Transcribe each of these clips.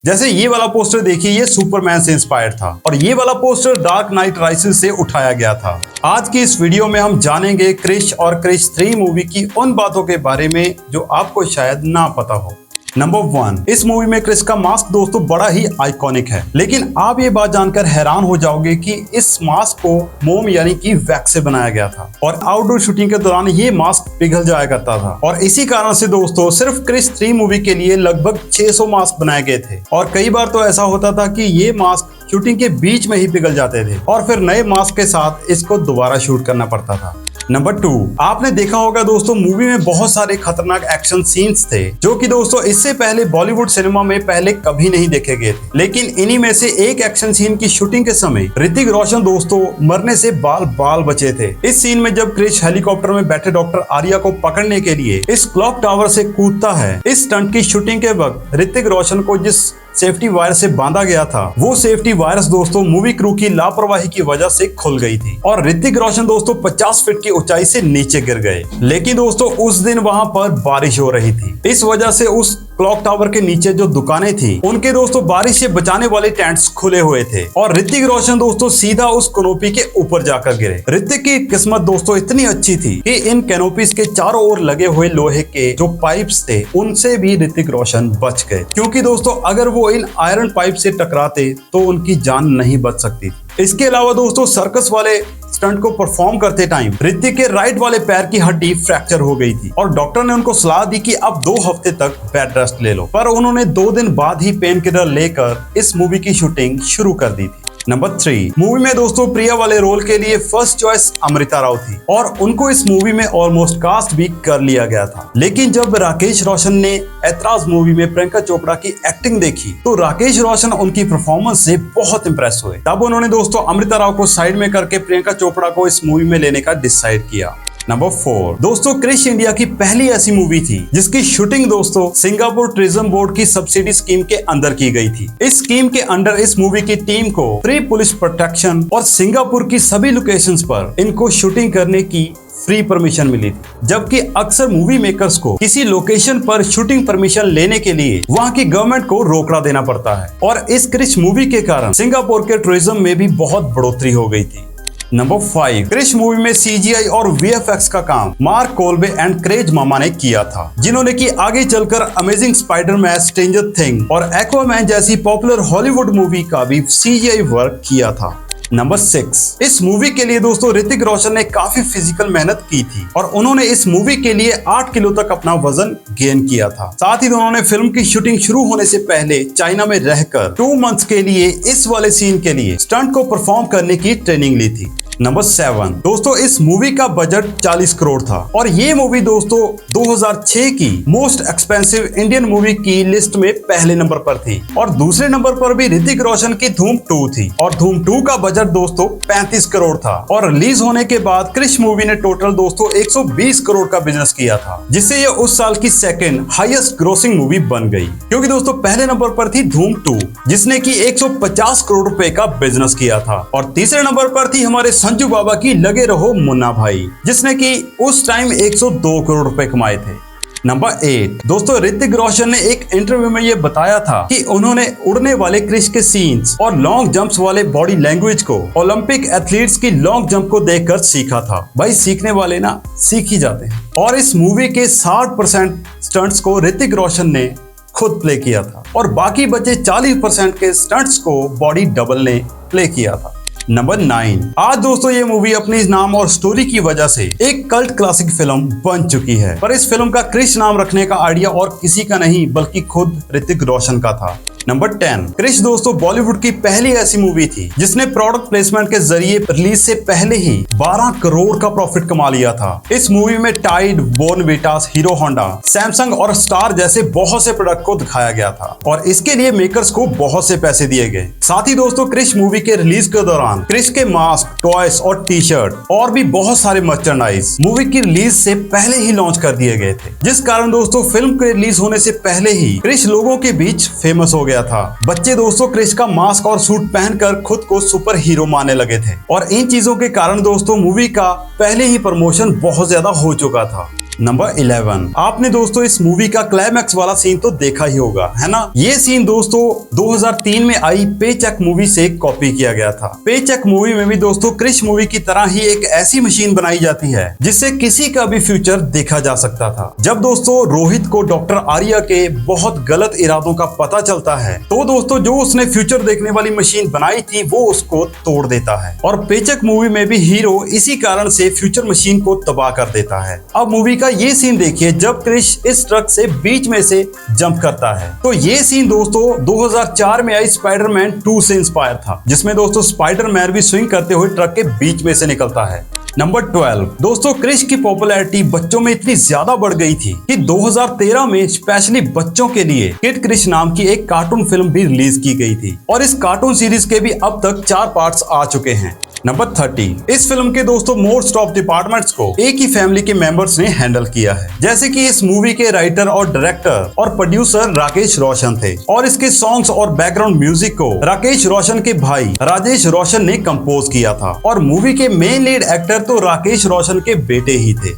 जैसे ये वाला पोस्टर देखिए, ये सुपरमैन से इंस्पायर्ड था और ये वाला पोस्टर डार्क नाइट राइसेस से उठाया गया था। आज की इस वीडियो में हम जानेंगे क्रिश और क्रिश 3 मूवी की उन बातों के बारे में जो आपको शायद ना पता हो। नंबर 1, इस मूवी में क्रिश का मास्क दोस्तों बड़ा ही आइकॉनिक है, लेकिन आप ये बात जानकर हैरान हो जाओगे कि इस मास्क को मोम यानी कि वैक्स से बनाया गया था और आउटडोर शूटिंग के दौरान ये मास्क पिघल जाया करता था और इसी कारण से दोस्तों सिर्फ क्रिश 3 मूवी के लिए लगभग 600 मास्क बनाए गए थे और कई बार तो ऐसा होता था कि ये मास्क शूटिंग के बीच में ही पिघल जाते थे और फिर नए मास्क के साथ इसको दोबारा शूट करना पड़ता था। नंबर 2, आपने देखा होगा दोस्तों मूवी में बहुत सारे खतरनाक एक्शन सीन्स थे जो कि दोस्तों इससे पहले बॉलीवुड सिनेमा में पहले कभी नहीं देखे गए थे। लेकिन इन्हीं में से एक एक्शन सीन की शूटिंग के समय ऋतिक रोशन दोस्तों मरने से बाल बाल बचे थे। इस सीन में जब क्रिश हेलीकॉप्टर में बैठे डॉक्टर आर्या को पकड़ने के लिए इस क्लॉक टावर से कूदता है, इस स्टंट की शूटिंग के वक्त ऋतिक रोशन को जिस सेफ्टी वायर से बांधा गया था वो सेफ्टी वायर्स दोस्तों मूवी क्रू की लापरवाही की वजह से खुल गई थी और ऋतिक रोशन दोस्तों 50 फीट की ऊंचाई से नीचे गिर गए। लेकिन दोस्तों उस दिन वहां पर बारिश हो रही थी, इस वजह से उस क्लॉक टावर के नीचे जो दुकानें थी उनके दोस्तों बारिश से बचाने वाले टेंट्स खुले हुए थे और ऋतिक रोशन दोस्तों सीधा उस कैनोपी के ऊपर जाकर गिरे। ऋतिक की किस्मत दोस्तों इतनी अच्छी थी कि इन कैनोपीज के चारों ओर लगे हुए लोहे के जो पाइप्स थे उनसे भी ऋतिक रोशन बच गए, क्योंकि दोस्तों अगर वो इन आयरन पाइप से टकराते तो उनकी जान नहीं बच सकती। इसके अलावा दोस्तों सर्कस वाले स्टंट को परफॉर्म करते टाइम ऋतिक के राइट वाले पैर की हड्डी फ्रैक्चर हो गई थी और डॉक्टर ने उनको सलाह दी कि अब 2 हफ्ते तक बेड रेस्ट ले लो, पर उन्होंने 2 दिन बाद ही पेन किलर लेकर इस मूवी की शूटिंग शुरू कर दी थी। नंबर 3, मूवी में दोस्तों प्रिया वाले रोल के लिए फर्स्ट चॉइस अमृता राव थी और उनको इस मूवी में ऑलमोस्ट कास्ट भी कर लिया गया था। लेकिन जब राकेश रोशन ने ऐतराज मूवी में प्रियंका चोपड़ा की एक्टिंग देखी तो राकेश रोशन उनकी परफॉर्मेंस से बहुत इंप्रेस हुए। तब उन्होंने दोस्तों अमृता राव को साइड में करके प्रियंका चोपड़ा को इस मूवी में लेने का डिसाइड किया। नंबर 4, दोस्तों क्रिश इंडिया की पहली ऐसी मूवी थी जिसकी शूटिंग दोस्तों सिंगापुर टूरिज्म बोर्ड की सब्सिडी स्कीम के अंदर की गई थी। इस स्कीम के अंडर इस मूवी की टीम को फ्री पुलिस प्रोटेक्शन और सिंगापुर की सभी लोकेशंस पर इनको शूटिंग करने की फ्री परमिशन मिली थी, जबकि अक्सर मूवी मेकर्स को किसी लोकेशन पर शूटिंग परमिशन लेने के लिए वहां की गवर्नमेंट को रोकड़ा देना पड़ता है और इस क्रिश मूवी के कारण सिंगापुर के टूरिज्म में भी बहुत बढ़ोतरी हो गई थी। नंबर 5, क्रिश मूवी में CGI और VFX का काम मार्क कोल्बे एंड क्रेज मामा ने किया था, जिन्होंने कि आगे चलकर अमेजिंग स्पाइडरमैन, स्ट्रेंजर थिंग और एक्वामैन जैसी पॉपुलर हॉलीवुड मूवी का भी CGI वर्क किया था। नंबर 6, इस मूवी के लिए दोस्तों ऋतिक रोशन ने काफी फिजिकल मेहनत की थी और उन्होंने इस मूवी के लिए 8 किलो तक अपना वजन गेन किया था। साथ ही उन्होंने फिल्म की शूटिंग शुरू होने से पहले चाइना में रहकर 2 मंथ्स के लिए इस वाले सीन के लिए स्टंट को परफॉर्म करने की ट्रेनिंग ली थी। नंबर 7, दोस्तों इस मूवी का बजट 40 करोड़ था और ये मूवी दोस्तों 2006 की मोस्ट एक्सपेंसिव इंडियन मूवी की लिस्ट में पहले नंबर पर थी और दूसरे नंबर पर भी ऋतिक रोशन की धूम 2 थी और धूम 2 का बजट दोस्तों 35 करोड़ था और रिलीज होने के बाद क्रिश मूवी ने टोटल दोस्तों 120 करोड़ का बिजनेस किया था, जिससे ये उस साल की सेकंड हाईएस्ट ग्रोसिंग मूवी बन गई, क्योंकि दोस्तों पहले नंबर पर थी धूम 2 जिसने की 150 करोड़ रुपए का बिजनेस किया था और तीसरे नंबर पर थी हमारे संजू बाबा की लगे रहो मुन्ना भाई, जिसने की उस टाइम 102 करोड़ रुपए कमाए थे। नंबर 8, दोस्तों ऋतिक रोशन ने एक इंटरव्यू में ये बताया था कि उन्होंने उड़ने वाले क्रिश के सीन्स और लॉन्ग जंप्स वाले बॉडी लैंग्वेज को ओलंपिक एथलीट्स की लॉन्ग जंप को देखकर सीखा था। भाई सीखने वाले ना सीख ही जाते हैं और इस मूवी के 60% स्टंट्स को ऋतिक रोशन ने खुद प्ले किया था और बाकी बचे 40% के स्टंट्स को बॉडी डबल ने प्ले किया था। नंबर 9, आज दोस्तों ये मूवी अपनी नाम और स्टोरी की वजह से एक कल्ट क्लासिक फिल्म बन चुकी है, पर इस फिल्म का क्रिश नाम रखने का आइडिया और किसी का नहीं बल्कि खुद ऋतिक रोशन का था। नंबर 10, क्रिश दोस्तों बॉलीवुड की पहली ऐसी मूवी थी जिसने प्रोडक्ट प्लेसमेंट के जरिए रिलीज से पहले ही 12 करोड़ का प्रॉफिट कमा लिया था। इस मूवी में टाइड, बोर्नविटास, हीरो होंडा, सैमसंग और स्टार जैसे बहुत से प्रोडक्ट को दिखाया गया था और इसके लिए मेकर्स को बहुत से पैसे दिए गए। साथ ही दोस्तों क्रिश मूवी के रिलीज के दौरान क्रिश के मास्क, टॉयज और टी-शर्ट और भी बहुत सारे मर्चेंडाइज मूवी की रिलीज से पहले ही लॉन्च कर दिए गए थे, जिस कारण दोस्तों फिल्म के रिलीज होने से पहले ही क्रिश लोगों के बीच फेमस हो गया था। बच्चे दोस्तों क्रिश का मास्क और सूट पहनकर खुद को सुपर हीरो मानने लगे थे और इन चीजों के कारण दोस्तों मूवी का पहले ही प्रमोशन बहुत ज्यादा हो चुका था। नंबर 11, आपने दोस्तों इस मूवी का क्लाइमैक्स वाला सीन तो देखा ही होगा, है ना। ये सीन दोस्तों 2003 में आई पेचेक मूवी से कॉपी किया गया था। पेचेक मूवी में भी दोस्तों क्रिश मूवी की तरह ही एक ऐसी मशीन बनाई जाती है जिससे किसी का भी फ्यूचर देखा जा सकता था। जब दोस्तों रोहित को डॉक्टर आर्या के बहुत गलत इरादों का पता चलता है तो दोस्तों जो उसने फ्यूचर देखने वाली मशीन बनाई थी वो उसको तोड़ देता है और पेचेक मूवी में भी हीरो इसी कारण से फ्यूचर मशीन को तबाह कर देता है। अब मूवी का ये सीन देखिए जब क्रिश इस ट्रक से बीच में से जंप करता है। तो ये सीन दोस्तों 2004 में आई स्पाइडरमैन 2 से इंस्पायर था, जिसमें दोस्तों स्पाइडरमैन भी स्विंग करते हुए ट्रक के बीच में से निकलता है। नंबर 12, दोस्तों क्रिश की पॉपुलैरिटी बच्चों में इतनी ज्यादा बढ़ गई थी कि 2013 में स्पेशली बच्चों के लिए किड क्रिश नाम की एक कार्टून फिल्म भी रिलीज की गई थी और इस कार्टून सीरीज के भी अब तक 4 पार्ट्स आ चुके हैं। नंबर 30, इस फिल्म के दोस्तों मोस्ट ऑफ डिपार्टमेंट्स को एक ही फैमिली के मेंबर्स ने हैंडल किया है, जैसे कि इस मूवी के राइटर और डायरेक्टर और प्रोड्यूसर राकेश रोशन थे और इसके सॉन्ग्स और बैकग्राउंड म्यूजिक को राकेश रोशन के भाई राजेश रोशन ने कंपोज किया था और मूवी के मेन लीड एक्टर तो राकेश रोशन के बेटे ही थे,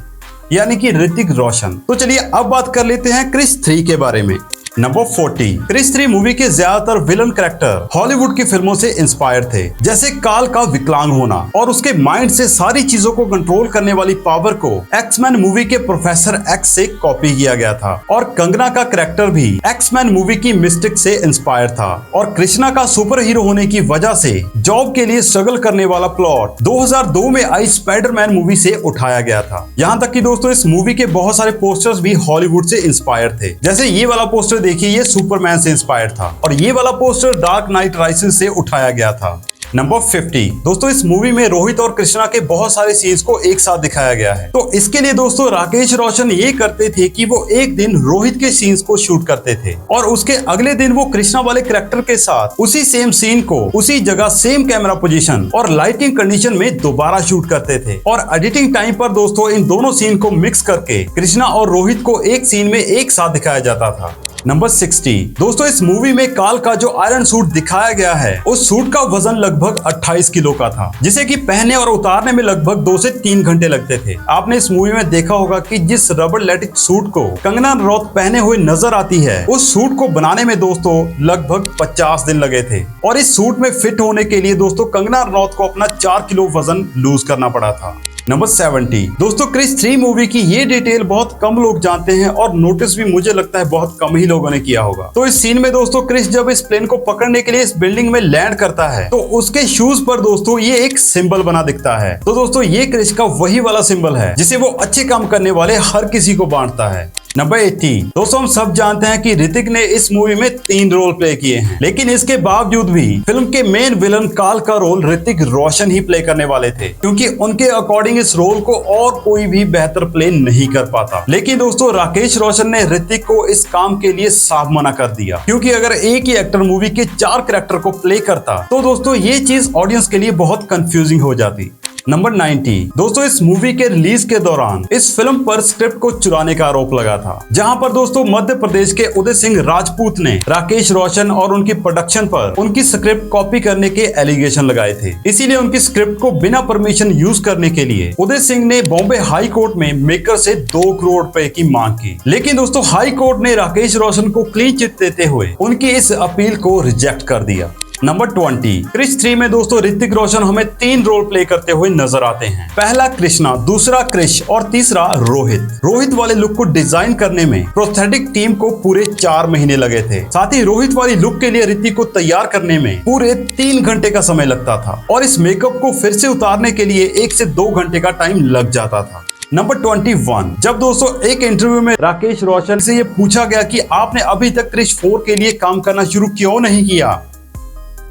यानी कि ऋतिक रोशन। तो चलिए अब बात कर लेते हैं क्रिश 3 के बारे में। नंबर 40, क्रिश 3 मूवी के ज्यादातर विलन कैरेक्टर हॉलीवुड की फिल्मों से इंस्पायर थे, जैसे काल का विकलांग होना और उसके माइंड से सारी चीजों को कंट्रोल करने वाली पावर को एक्समैन मूवी के प्रोफेसर एक्स से कॉपी किया गया था और कंगना का कैरेक्टर भी एक्समैन मूवी की मिस्टिक से इंस्पायर था और कृष्णा का सुपर हीरो होने की वजह से जॉब के लिए स्ट्रगल करने वाला प्लॉट 2002 में आई स्पाइडरमैन मूवी से उठाया गया था। यहाँ तक कि दोस्तों इस मूवी के बहुत सारे पोस्टर्स भी हॉलीवुड से इंस्पायर थे, जैसे ये वाला पोस्टर देखिए ये सुपरमैन से इंस्पायर्ड था और ये वाला पोस्टर डार्क नाइट राइसेस से उठाया गया था। नंबर 50, दोस्तों इस मूवी में रोहित और कृष्णा के बहुत सारे सीन्स को एक साथ दिखाया गया है। तो इसके लिए दोस्तों राकेश रोशन ये करते थे कि वो एक दिन रोहित के सीन्स को शूट करते थे और उसके अगले दिन वो कृष्णा वाले कैरेक्टर के साथ उसी सेम सीन को उसी जगह सेम कैमरा पोजीशन और लाइटिंग कंडीशन में दोबारा शूट करते थे और एडिटिंग टाइम पर दोस्तों इन दोनों सीन को मिक्स करके कृष्णा और रोहित को एक सीन में एक साथ दिखाया जाता था। नंबर 60, दोस्तों इस मूवी में काल का जो आयरन सूट दिखाया गया है उस सूट का वजन लगभग 28 किलो का था, जिसे कि पहनने और उतारने में लगभग 2 से 3 घंटे लगते थे। आपने इस मूवी में देखा होगा कि जिस रबर लेटिक सूट को कंगना रनौत पहने हुए नजर आती है उस सूट को बनाने में दोस्तों लगभग 50 दिन लगे थे और इस सूट में फिट होने के लिए दोस्तों कंगना रनौत को अपना 4 किलो वजन लूज करना पड़ा था। नंबर 70, दोस्तों क्रिश 3 मूवी की ये डिटेल बहुत कम लोग जानते हैं और नोटिस भी मुझे लगता है बहुत कम ही लोगों ने किया होगा। तो इस सीन में दोस्तों क्रिश जब इस प्लेन को पकड़ने के लिए इस बिल्डिंग में लैंड करता है तो उसके शूज पर दोस्तों ये एक सिंबल बना दिखता है। तो दोस्तों ये क्रिश का वही वाला सिंबल है जिसे वो अच्छे काम करने वाले हर किसी को बांटता है। नंबर 80, दोस्तों हम सब जानते हैं कि ऋतिक ने इस मूवी में 3 रोल प्ले किए हैं, लेकिन इसके बावजूद भी फिल्म के मेन विलन काल का रोल ऋतिक रोशन ही प्ले करने वाले थे, क्योंकि उनके अकॉर्डिंग इस रोल को और कोई भी बेहतर प्ले नहीं कर पाता। लेकिन दोस्तों राकेश रोशन ने ऋतिक को इस काम के लिए साफ मना कर दिया, क्योंकि अगर एक ही एक्टर मूवी के 4 कैरेक्टर को प्ले करता तो दोस्तों ये चीज ऑडियंस के लिए बहुत कंफ्यूजिंग हो जाती। नंबर 90, दोस्तों इस मूवी के रिलीज के दौरान इस फिल्म पर स्क्रिप्ट को चुराने का आरोप लगा था, जहां पर दोस्तों मध्य प्रदेश के उदय सिंह राजपूत ने राकेश रोशन और उनकी प्रोडक्शन पर उनकी स्क्रिप्ट कॉपी करने के एलिगेशन लगाए थे। इसीलिए उनकी स्क्रिप्ट को बिना परमिशन यूज करने के लिए उदय सिंह ने बॉम्बे हाई कोर्ट में मेकर से 2 करोड़ रुपए की मांग की, लेकिन दोस्तों हाई कोर्ट ने राकेश रोशन को क्लीन चिट देते हुए उनकी इस अपील को रिजेक्ट कर दिया। नंबर 20, क्रिश 3 में दोस्तों ऋतिक रोशन हमें 3 रोल प्ले करते हुए नजर आते हैं। पहला कृष्णा, दूसरा क्रिश और तीसरा रोहित। रोहित वाले लुक को डिजाइन करने में प्रोस्थेटिक टीम को पूरे 4 महीने लगे थे। साथ ही रोहित वाली लुक के लिए ऋतिक को तैयार करने में पूरे 3 घंटे का समय लगता था और इस मेकअप को फिर से उतारने के लिए 1 से 2 घंटे का टाइम लग जाता था। नंबर 21, जब दोस्तों एक इंटरव्यू में राकेश रोशन से ये पूछा गया कि आपने अभी तक क्रिश 4 के लिए काम करना शुरू क्यों नहीं किया,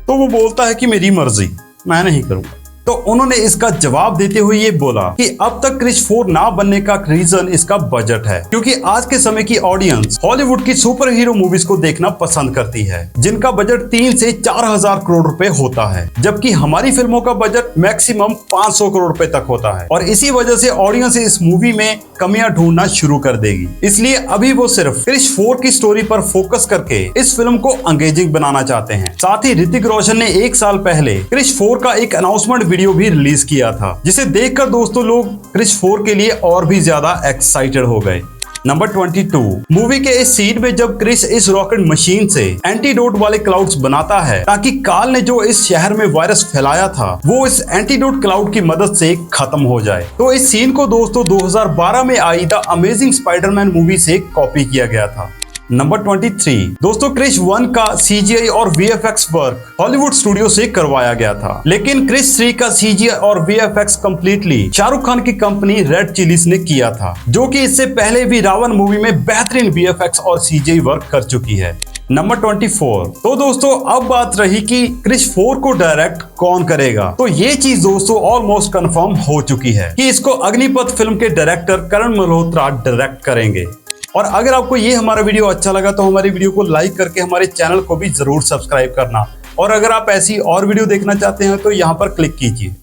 तो वो बोलता है कि मेरी मर्जी, मैं नहीं करूंगा। तो उन्होंने इसका जवाब देते हुए ये बोला कि अब तक क्रिश 4 ना बनने का रीजन इसका बजट है, क्योंकि आज के समय की ऑडियंस हॉलीवुड की सुपर हीरो मूवीज को देखना पसंद करती है, जिनका बजट 3 से 4,000 करोड़ रुपए होता है, जबकि हमारी फिल्मों का बजट मैक्सिमम 500 करोड़ रुपए तक होता है और इसी वजह से ऑडियंस इस मूवी में कमियां ढूंढना शुरू कर देगी। इसलिए अभी वो सिर्फ क्रिश 4 की स्टोरी पर फोकस करके इस फिल्म को एंगेजिंग बनाना चाहते हैं। साथ ही ऋतिक रोशन ने 1 साल पहले क्रिश 4 का एक अनाउंसमेंट वीडियो भी रिलीज किया था, जिसे देखकर दोस्तों लोग क्रिश 4 के लिए और भी ज्यादा एक्साइटेड हो गए। नंबर 22, मूवी के इस सीन में जब क्रिश इस रॉकेट मशीन से एंटीडोट वाले क्लाउड्स बनाता है ताकि काल ने जो इस शहर में वायरस फैलाया था वो इस एंटीडोट क्लाउड की मदद से खत्म हो जाए, तो इस सीन को दोस्तों 2012 में I the amazing Spiderman movie से कॉपी किया गया था। नंबर 23, दोस्तों क्रिश 1 का CGI और VFX वर्क हॉलीवुड स्टूडियो से करवाया गया था, लेकिन क्रिश 3 का CGI और VFX कंप्लीटली शाहरुख खान की कंपनी रेड चिलीज ने किया था, जो कि इससे पहले भी रावण मूवी में बेहतरीन VFX और CGI वर्क कर चुकी है। नंबर 24, तो दोस्तों अब बात रही कि क्रिश 4 को डायरेक्ट कौन करेगा, तो ये चीज दोस्तों ऑलमोस्ट कंफर्म हो चुकी है कि इसको अग्निपथ फिल्म के डायरेक्टर करण मल्होत्रा डायरेक्ट करेंगे। और अगर आपको ये हमारा वीडियो अच्छा लगा तो हमारी वीडियो को लाइक करके हमारे चैनल को भी जरूर सब्सक्राइब करना, और अगर आप ऐसी और वीडियो देखना चाहते हैं तो यहाँ पर क्लिक कीजिए।